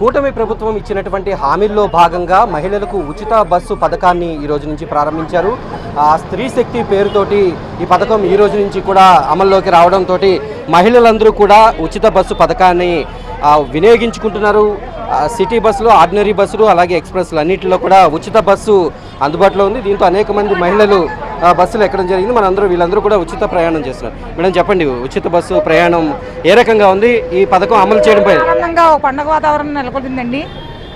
కూటమి ప్రభుత్వం ఇచ్చినటువంటి హామీల్లో భాగంగా మహిళలకు ఉచిత బస్సు పథకాన్ని ఈ రోజు నుంచి ప్రారంభించారు. స్త్రీ శక్తి పేరుతోటి ఈ పథకం ఈ రోజు నుంచి కూడా అమల్లోకి రావడంతో మహిళలందరూ కూడా ఉచిత బస్సు పథకాన్ని వినియోగించుకుంటున్నారు. సిటీ బస్సులు, ఆర్డినరీ బస్సులు, అలాగే ఎక్స్ప్రెస్లు అన్నింటిలో కూడా ఉచిత బస్సు అందుబాటులో ఉంది. దీంతో అనేక మంది మహిళలు బస్సులు ఎక్కడం జరిగింది. వీళ్ళందరూ కూడా ఉచిత ప్రయాణం చేస్తున్నారు. మేడం చెప్పండి, ఉచిత బస్సు ప్రయాణం ఏ రకంగా ఉంది? ఈ పథకం అమలు చేయడంపై పండుగ వాతావరణం నెలకొందండి.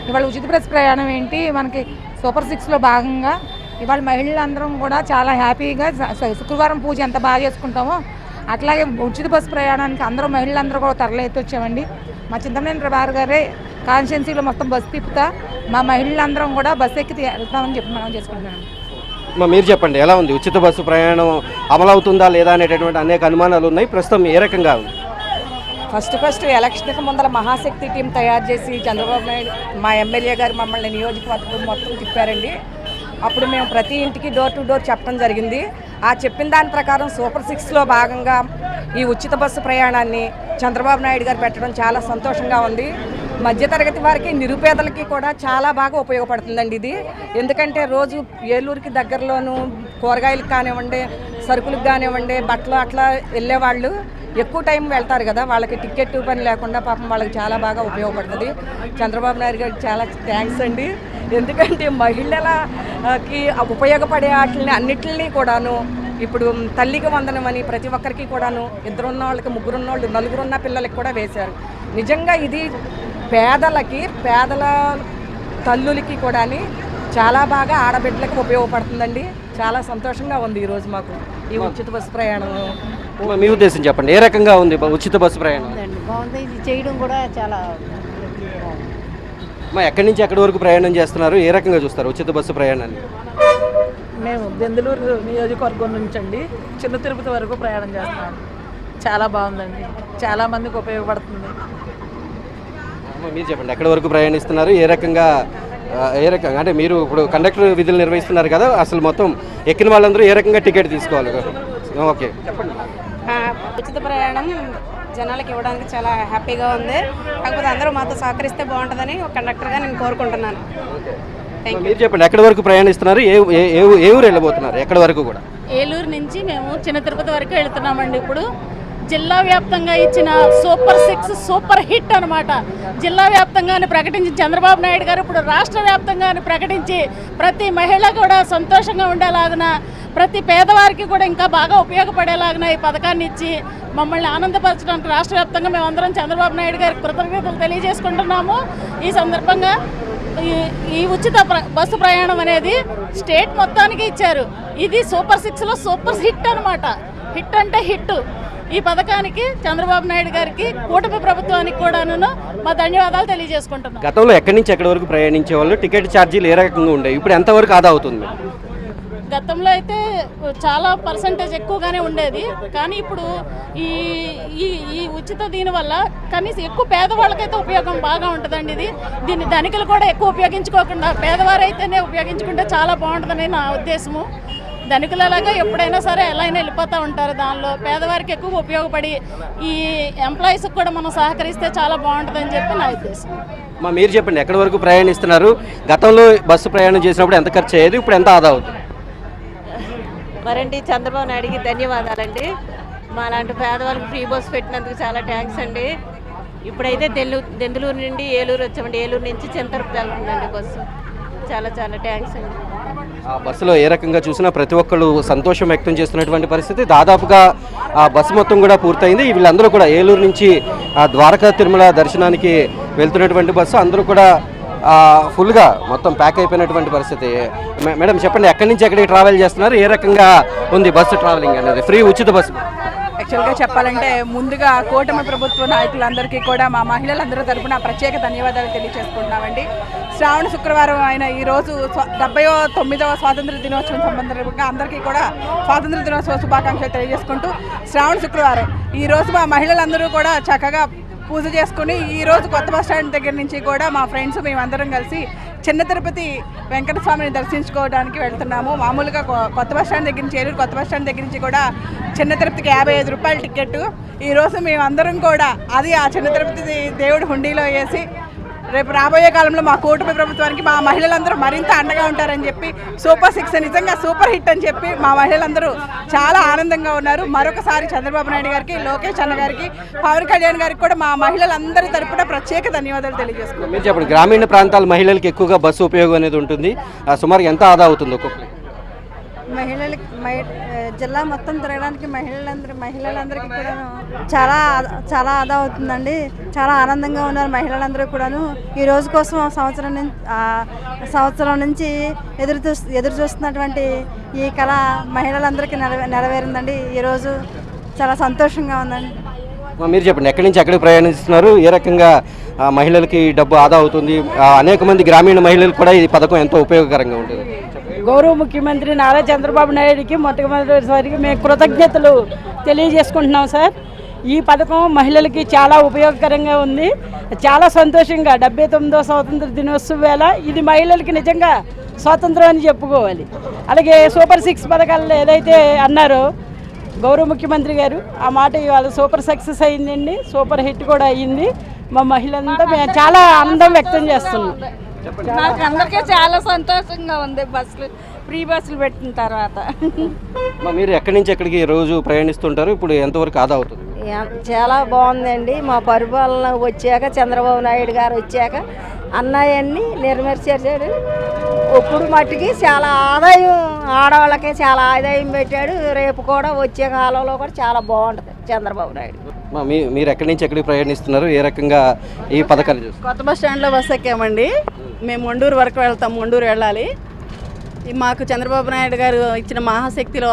ఇవాళ ఉచిత బస్సు ప్రయాణం ఏంటి, మనకి సూపర్ 6లో భాగంగా ఇవాళ మహిళలందరం కూడా చాలా హ్యాపీగా శుక్రవారం పూజ ఎంత బాగా చేసుకుంటామో అట్లాగే ఉచిత బస్సు ప్రయాణానికి అందరూ మహిళలందరూ కూడా తరలితో వచ్చామండి. మా చింతమనేని ప్రభాకర్ గారే కాన్స్టిట్యున్సీలో మొత్తం బస్సు తిప్పుతా మా మహిళలందరం కూడా బస్సు ఎక్కి వెళ్తామని చెప్పి మనం చేసుకుంటున్నాం. మీరు చెప్పండి, ఎలా ఉంది? ఉచిత బస్సు ప్రయాణం అమలవుతుందా లేదా అనేటటువంటి అనేక అనుమానాలు ఉన్నాయి. ప్రస్తుతం ఏ రకంగా ఉంది? ఫస్ట్ ఎలక్షన్కి ముందర మహాశక్తి టీం తయారు చేసి చంద్రబాబు నాయుడు మా ఎమ్మెల్యే గారు మమ్మల్ని నియోజకవర్గం మొత్తం తిప్పారండి. అప్పుడు మేము ప్రతి ఇంటికి డోర్ టు డోర్ చెప్పడం జరిగింది. ఆ చెప్పిన దాని ప్రకారం సూపర్ 6లో భాగంగా ఈ ఉచిత బస్సు ప్రయాణాన్ని చంద్రబాబు నాయుడు గారు పెట్టడం చాలా సంతోషంగా ఉంది. మధ్యతరగతి వారికి, నిరుపేదలకి కూడా చాలా బాగా ఉపయోగపడుతుందండి ఇది. ఎందుకంటే రోజు ఏలూరుకి దగ్గరలోనూ కూరగాయలకు కానివ్వండి, సరుకులకు కానివ్వండి, బట్టలు అట్లా వెళ్ళేవాళ్ళు ఎక్కువ టైం వెళ్తారు కదా, వాళ్ళకి టికెట్ పని లేకుండా పాపం వాళ్ళకి చాలా బాగా ఉపయోగపడుతుంది. చంద్రబాబు నాయుడు గారికి చాలా థ్యాంక్స్ అండి. ఎందుకంటే మహిళలకి ఉపయోగపడే వాటిని అన్నిటిని కూడాను ఇప్పుడు తల్లికి వందనమని ప్రతి ఒక్కరికి కూడాను, ఇద్దరున్న వాళ్ళకి, ముగ్గురున్న వాళ్ళు, నలుగురున్న పిల్లలకి కూడా వేశారు. నిజంగా ఇది పేదలకి, పేదల తల్లులకి కూడా చాలా బాగా ఆడబిడ్డలకి ఉపయోగపడుతుందండి. చాలా సంతోషంగా ఉంది ఈరోజు మాకు ఈ ఉచిత బస్సు ప్రయాణం. మీ ఉద్దేశం చెప్పండి, ఏ రకంగా ఉంది ఉచిత బస్సు ప్రయాణం? బాగుంది, ఇది చేయడం కూడా చాలా. ఎక్కడి నుంచి ఎక్కడి వరకు ప్రయాణం చేస్తున్నారు? ఏ రకంగా చూస్తారు ఉచిత బస్సు ప్రయాణాన్ని? మేము దెందులూరు నియోజకవర్గం నుంచి అండి చిన్న తిరుపతి వరకు ప్రయాణం చేస్తున్నాం. చాలా బాగుందండి, చాలా మందికి ఉపయోగపడుతుంది. మీరు చెప్పండి, ఎక్కడి వరకు ప్రయాణిస్తున్నారు? ఏ రకంగా అంటే మీరు ఇప్పుడు కండక్టర్ విధులు నిర్వహిస్తున్నారు కదా, అసలు మొత్తం ఎక్కిన వాళ్ళందరూ ఏ రకంగా టికెట్ తీసుకోవాలి? ఓకే చెప్పండి. ఉచిత ప్రయాణం జనాలకు ఇవ్వడానికి చాలా హ్యాపీగా ఉంది. కాకపోతే అందరూ మాతో సహకరిస్తే బాగుంటుందని ఒక కండక్టర్గా నేను కోరుకుంటున్నాను. మీరు చెప్పండి, ఎక్కడి వరకు ప్రయాణిస్తున్నారు? ఏ ఊరు వెళ్ళబోతున్నారు? ఎక్కడి వరకు కూడా? ఏలూరు నుంచి మేము చిన్న తిరుపతి వరకు వెళ్తున్నామండి. ఇప్పుడు జిల్లా వ్యాప్తంగా ఇచ్చిన సూపర్ 6 సూపర్ హిట్ అనమాట. జిల్లా వ్యాప్తంగానే ప్రకటించి చంద్రబాబు నాయుడు గారు ఇప్పుడు రాష్ట్ర వ్యాప్తంగానే ప్రకటించి ప్రతి మహిళ కూడా సంతోషంగా ఉండేలాగున, ప్రతి పేదవారికి కూడా ఇంకా బాగా ఉపయోగపడేలాగున ఈ పథకాన్ని ఇచ్చి మమ్మల్ని ఆనందపరచడానికి రాష్ట్ర వ్యాప్తంగా మేమందరం చంద్రబాబు నాయుడు గారికి కృతజ్ఞతలు తెలియజేసుకుంటున్నాము. ఈ సందర్భంగా ఈ ఉచిత బస్సు ప్రయాణం అనేది స్టేట్ మొత్తానికి ఇచ్చారు. ఇది సూపర్ 6లో సూపర్ హిట్ అనమాట. హిట్ అంటే హిట్. ఈ పథకానికి చంద్రబాబు నాయుడు గారికి, కూటమి ప్రభుత్వానికి కూడాను మా ధన్యవాదాలు తెలియజేసుకుంటున్నాం. గతంలో ఎక్కడి నుంచి ఎక్కడి వరకు ప్రయాణించే వాళ్ళు టికెట్ ఛార్జీలు ఏ రకంగా ఉండేవి? ఇప్పుడు ఎంతవరకు ఆదా అవుతుంది? గతంలో అయితే చాలా పర్సంటేజ్ ఎక్కువగానే ఉండేది. కానీ ఇప్పుడు ఈ ఉచిత దీనివల్ల కనీసం ఎక్కువ పేదవాళ్ళకైతే ఉపయోగం బాగా ఉంటుందండి. దీన్ని ధనికులు కూడా ఎక్కువ ఉపయోగించుకోకుండా పేదవారైతేనే ఉపయోగించుకుంటే చాలా బాగుంటుందని నా ఉద్దేశము. ధనికులలాగా ఎప్పుడైనా సరే ఎలా అయినా వెళ్ళిపోతూ ఉంటారు. దానిలో పేదవారికి ఎక్కువ ఉపయోగపడి ఈ ఎంప్లాయీస్కి కూడా మనం సహకరిస్తే చాలా బాగుంటుందని చెప్పి నా ఉద్దేశం. మీరు చెప్పండి, ఎక్కడి వరకు ప్రయాణిస్తున్నారు? గతంలో బస్సు ప్రయాణం చేసినప్పుడు ఎంత ఖర్చు అయ్యేది, ఇప్పుడు ఎంత ఆదా అవుతుంది? మరండి చంద్రబాబు నాయుడికి ధన్యవాదాలండి. మా లాంటి పేదవాళ్ళకి ఫ్రీ బస్సు పెట్టినందుకు చాలా థ్యాంక్స్ అండి. ఇప్పుడైతే దెందులూరు నుండి ఏలూరు వచ్చామండి. ఏలూరు నుంచి చింతరుపతి వెళ్తుందండి బస్సు. చాలా చాలా థ్యాంక్స్ అండి. ఆ బస్సులో ఏ రకంగా చూసినా ప్రతి ఒక్కళ్ళు సంతోషం వ్యక్తం చేస్తున్నటువంటి పరిస్థితి. దాదాపుగా ఆ బస్సు మొత్తం కూడా పూర్తయింది. వీళ్ళందరూ కూడా ఏలూరు నుంచి ద్వారకా తిరుమల దర్శనానికి వెళ్తున్నటువంటి బస్సు. అందరూ కూడా ఫుల్గా మొత్తం ప్యాక్ అయిపోయినటువంటి పరిస్థితి. మేడం చెప్పండి, ఎక్కడి నుంచి ఎక్కడికి ట్రావెల్ చేస్తున్నారు? ఏ రకంగా ఉంది బస్సు ట్రావెలింగ్ అనేది? ఫ్రీ ఉచిత బస్సు. యాక్చువల్గా చెప్పాలంటే ముందుగా కూటమి ప్రభుత్వ నాయకులందరికీ కూడా మా మహిళలందరి తరఫున ప్రత్యేక ధన్యవాదాలు తెలియజేసుకుంటున్నామండి. శ్రావణ శుక్రవారం అయిన ఈరోజు 79వ స్వాతంత్ర దినోత్సవం సంబంధంగా అందరికీ కూడా స్వాతంత్ర దినోత్సవ శుభాకాంక్షలు తెలియజేసుకుంటూ, శ్రావణ శుక్రవారం ఈరోజు మా మహిళలందరూ కూడా చక్కగా పూజ చేసుకుని ఈరోజు కొత్త బస్ స్టాండ్ దగ్గర నుంచి కూడా మా ఫ్రెండ్స్ మేమందరం కలిసి చిన్న తిరుపతి వెంకట స్వామిని దర్శించుకోవడానికి వెళ్తున్నాము. మామూలుగా కొత్త బస్ స్టాండ్ దగ్గర నుంచి, ఏలూరు కొత్త బస్ స్టాండ్ దగ్గర నుంచి కూడా చిన్న తిరుపతికి 55 రూపాయల టికెట్. ఈరోజు మేమందరం కూడా అది ఆ చిన్న తిరుపతి దేవుడి హుండీలో వేసి రేపు రాబోయే కాలంలో మా కూటమి ప్రభుత్వానికి మా మహిళలందరూ మరింత అండగా ఉంటారని చెప్పి సూపర్ 6 నిజంగా సూపర్ హిట్ అని చెప్పి మా మహిళలందరూ చాలా ఆనందంగా ఉన్నారు. మరొకసారి చంద్రబాబు నాయుడు గారికి, లోకేష్ అన్న గారికి, పవన్ కళ్యాణ్ గారికి కూడా మా మహిళలందరి తరపున ప్రత్యేక ధన్యవాదాలు తెలియజేసుకున్నాం. మీరు చెప్పండి, గ్రామీణ ప్రాంతాల మహిళలకు ఎక్కువగా బస్సు ఉపయోగం అనేది ఉంటుంది. సుమారు ఎంత ఆదా అవుతుంది ఒక్కొక్కరికి? మహిళలకి జిల్లా మొత్తం తిరగడానికి మహిళలందరికీ కూడాను చాలా ఆదా అవుతుందండి. చాలా ఆనందంగా ఉన్నారు మహిళలందరూ కూడాను. ఈ రోజు కోసం సంవత్సరం నుంచి ఎదురు చూస్తున్నటువంటి ఈ కళ మహిళలందరికీ నెరవేరిందండి. ఈరోజు చాలా సంతోషంగా ఉందండి. మీరు చెప్పండి, ఎక్కడి నుంచి ఎక్కడికి ప్రయాణిస్తున్నారు, ఏ రకంగా మహిళలకి డబ్బు ఆదా అవుతుంది? అనేక మంది గ్రామీణ మహిళలకు కూడా ఈ పథకం ఎంతో ఉపయోగకరంగా ఉంటుంది. గౌరవ ముఖ్యమంత్రి నారా చంద్రబాబు నాయుడికి మొట్టమొదటిసారిగా మేము కృతజ్ఞతలు తెలియజేసుకుంటున్నాం సార్. ఈ పథకం మహిళలకి చాలా ఉపయోగకరంగా ఉంది. చాలా సంతోషంగా 79వ స్వాతంత్ర దినోత్సవం వేళ ఇది మహిళలకి నిజంగా స్వాతంత్రం అని చెప్పుకోవాలి. అలాగే సూపర్ 6 పథకాలు ఏదైతే అన్నారో గౌరవ ముఖ్యమంత్రి గారు, ఆ మాట ఇవాళ సూపర్ సక్సెస్ అయిందండి. సూపర్ హిట్ కూడా అయ్యింది. మా మహిళలంతా మేము చాలా ఆనందం వ్యక్తం చేస్తున్నాం. నాకు అందరికీ చాలా సంతోషంగా ఉంది ఫ్రీ బస్సులు పెట్టిన తర్వాత. మీరు ఎక్కడి నుంచి ఎక్కడికి రోజు ప్రయాణిస్తుంటారు? ఇప్పుడు ఎంతవరకు ఆదా అవుతుంది? చాలా బాగుందండి. మా పరిపాలన వచ్చాక, చంద్రబాబు నాయుడు గారు వచ్చాక అన్నయ్యన్ని నెరవేర్చాడు. ఇప్పుడు మట్టికి చాలా ఆదాయం, ఆడవాళ్ళకి చాలా ఆదాయం పెట్టాడు. రేపు కూడా వచ్చే కాలంలో కూడా చాలా బాగుంటుంది చంద్రబాబు నాయుడు. మీరు ఎక్కడి నుంచి ఎక్కడికి ప్రయాణిస్తున్నారు? ఏ రకంగా ఈ పథకాలు చూస్తారు? కొత్త బస్ స్టాండ్లో బస్ ఎక్కామండి. మేము మొండూరు వరకు వెళ్తాం. మొండూరు వెళ్ళాలి. మాకు చంద్రబాబు నాయుడు గారు ఇచ్చిన మహాశక్తిలో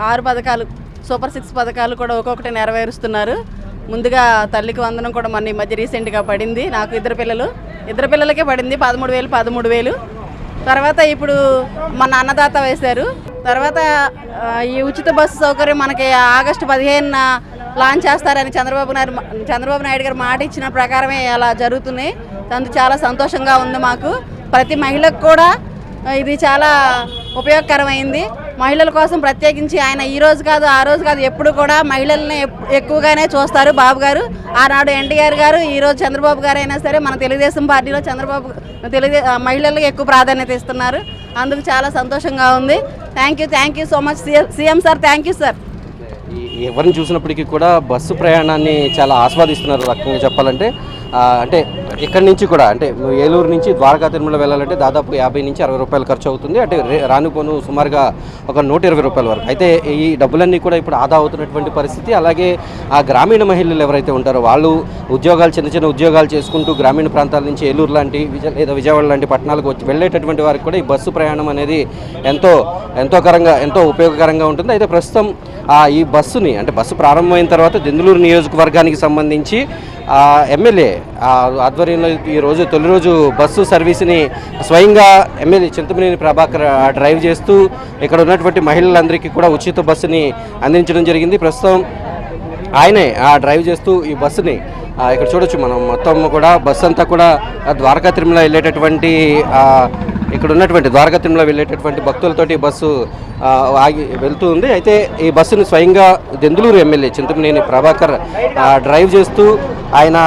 6 పథకాలు, సూపర్ 6 పథకాలు కూడా ఒక్కొక్కటి నెరవేరుస్తున్నారు. ముందుగా తల్లికి వందనం కూడా మన ఈ మధ్య రీసెంట్గా పడింది. నాకు ఇద్దరు పిల్లలకే పడింది 13,000. తర్వాత ఇప్పుడు మన అన్నదాత వేశారు. తర్వాత ఈ ఉచిత బస్సు సౌకర్యం మనకి ఆగస్టు 15న లాంచ్ చేస్తారని చంద్రబాబు నాయుడు గారు మాట ఇచ్చిన ప్రకారమే అలా జరుగుతున్నాయి. అందుకు చాలా సంతోషంగా ఉంది మాకు. ప్రతి మహిళకు కూడా ఇది చాలా ఉపయోగకరమైంది. మహిళల కోసం ప్రత్యేకించి ఆయన ఈ రోజు కాదు, ఆ రోజు కాదు, ఎప్పుడు కూడా మహిళల్ని ఎక్కువగానే చూస్తారు బాబు గారు. ఆనాడు ఎన్టీఆర్ గారు, ఈరోజు చంద్రబాబు గారు అయినా సరే మన తెలుగుదేశం పార్టీలో మహిళలకు ఎక్కువ ప్రాధాన్యత ఇస్తున్నారు. అందుకు చాలా సంతోషంగా ఉంది. Thank you so much CM sir. Thank you sir. ఎవరిని చూసినప్పటికీ కూడా బస్సు ప్రయాణాన్ని చాలా ఆస్వాదిస్తున్నారు. రకంగా చెప్పాలంటే అంటే ఇక్కడి నుంచి కూడా అంటే ఏలూరు నుంచి ద్వారకా తిరుమల వెళ్ళాలంటే దాదాపు 50 నుంచి 60 రూపాయలు ఖర్చు అవుతుంది. అంటే రానుపోను సుమారుగా ఒక 120 రూపాయల వరకు. అయితే ఈ డబ్బులన్నీ కూడా ఇప్పుడు ఆదా అవుతున్నటువంటి పరిస్థితి. అలాగే ఆ గ్రామీణ మహిళలు ఎవరైతే ఉంటారో వాళ్ళు చిన్న ఉద్యోగాలు చేసుకుంటూ గ్రామీణ ప్రాంతాల నుంచి ఏలూరు లాంటి లేదా విజయవాడ లాంటి పట్టణాలకు వెళ్ళేటటువంటి వారికి కూడా ఈ బస్సు ప్రయాణం అనేది ఎంతో ఉపయోగకరంగా ఉంటుంది. అయితే ప్రస్తుతం ఈ బస్సు ప్రారంభమైన తర్వాత దెందులూరు నియోజకవర్గానికి సంబంధించి ఎమ్మెల్యే ఆధ్వర్యంలో ఈరోజు తొలి రోజు బస్సు సర్వీస్ని స్వయంగా ఎమ్మెల్యే చింతమనేని ప్రభాకర్ డ్రైవ్ చేస్తూ ఇక్కడ ఉన్నటువంటి మహిళలందరికీ కూడా ఉచిత బస్సుని అందించడం జరిగింది. ప్రస్తుతం ఆయనే డ్రైవ్ చేస్తూ ఈ బస్సుని ఇక్కడ చూడొచ్చు మనం మొత్తం కూడా బస్సు అంతా కూడా ద్వారకా తిరుమల వెళ్ళేటటువంటి ఇక్కడ ఉన్నటువంటి ద్వారకా తిరుమల వెళ్ళేటటువంటి భక్తులతోటి బస్సు ఆగి వెళ్తూ ఉంది. అయితే ఈ బస్సును స్వయంగా దెందులూరు ఎమ్మెల్యే చింతమనేని ప్రభాకర్ డ్రైవ్ చేస్తూ ఆయన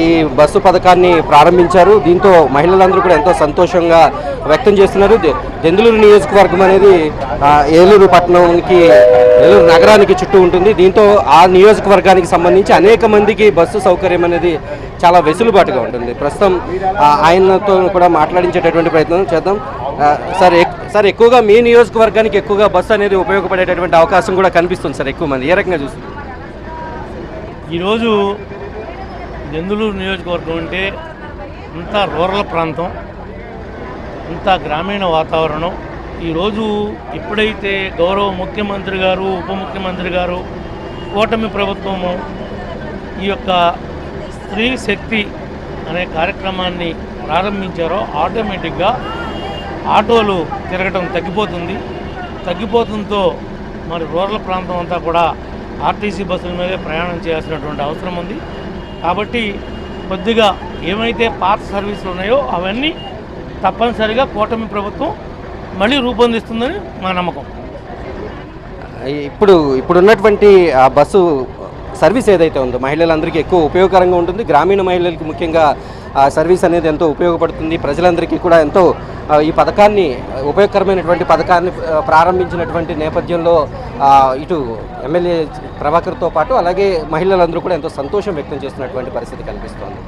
ఈ బస్సు పథకాన్ని ప్రారంభించారు. దీంతో మహిళలందరూ కూడా ఎంతో సంతోషంగా వ్యక్తం చేస్తున్నారు. దెందులూరు నియోజకవర్గం అనేది ఏలూరు నగరానికి చుట్టూ ఉంటుంది. దీంతో ఆ నియోజకవర్గానికి సంబంధించి అనేక మందికి బస్సు సౌకర్యం అనేది చాలా వెసులుబాటుగా ఉంటుంది. ప్రస్తుతం ఆయనతో కూడా మాట్లాడించేటటువంటి ప్రయత్నం చేద్దాం. సార్ ఎక్కువగా మీ నియోజకవర్గానికి ఎక్కువగా బస్సు అనేది ఉపయోగపడేటటువంటి అవకాశం కూడా కనిపిస్తుంది సార్ ఎక్కువ మంది. ఏ రకంగా చూస్తుంది? ఈరోజు దెందులూరు నియోజకవర్గం అంటే అంతా రూరల్ ప్రాంతం, అంతా గ్రామీణ వాతావరణం. ఈరోజు ఎప్పుడైతే గౌరవ ముఖ్యమంత్రి గారు, ఉప ముఖ్యమంత్రి గారు, కూటమి ప్రభుత్వము ఈ యొక్క స్త్రీ శక్తి అనే కార్యక్రమాన్ని ప్రారంభించారో ఆటోమేటిక్గా ఆటోలు తిరగటం తగ్గిపోతుందో మరి రూరల్ ప్రాంతం అంతా కూడా ఆర్టీసీ బస్సుల మీదే ప్రయాణం చేయాల్సినటువంటి అవసరం ఉంది. కాబట్టి కొద్దిగా ఏమైతే పాత సర్వీసులు ఉన్నాయో అవన్నీ తప్పనిసరిగా కూటమి ప్రభుత్వం మళ్ళీ రూపొందిస్తుందని మా నమ్మకం. ఇప్పుడున్నటువంటి ఆ బస్సు సర్వీస్ ఏదైతే ఉందో మహిళలందరికీ ఎక్కువ ఉపయోగకరంగా ఉంటుంది. గ్రామీణ మహిళలకి ముఖ్యంగా సర్వీస్ అనేది ఎంతో ఉపయోగపడుతుంది. ప్రజలందరికీ కూడా ఎంతో ఈ పథకాన్ని ఉపయోగకరమైనటువంటి పథకాన్ని ప్రారంభించినటువంటి నేపథ్యంలో ఇటు ఎమ్మెల్యే ప్రభాకర్తో పాటు అలాగే మహిళలందరూ కూడా ఎంతో సంతోషం వ్యక్తం చేస్తున్నటువంటి పరిస్థితి కనిపిస్తోంది.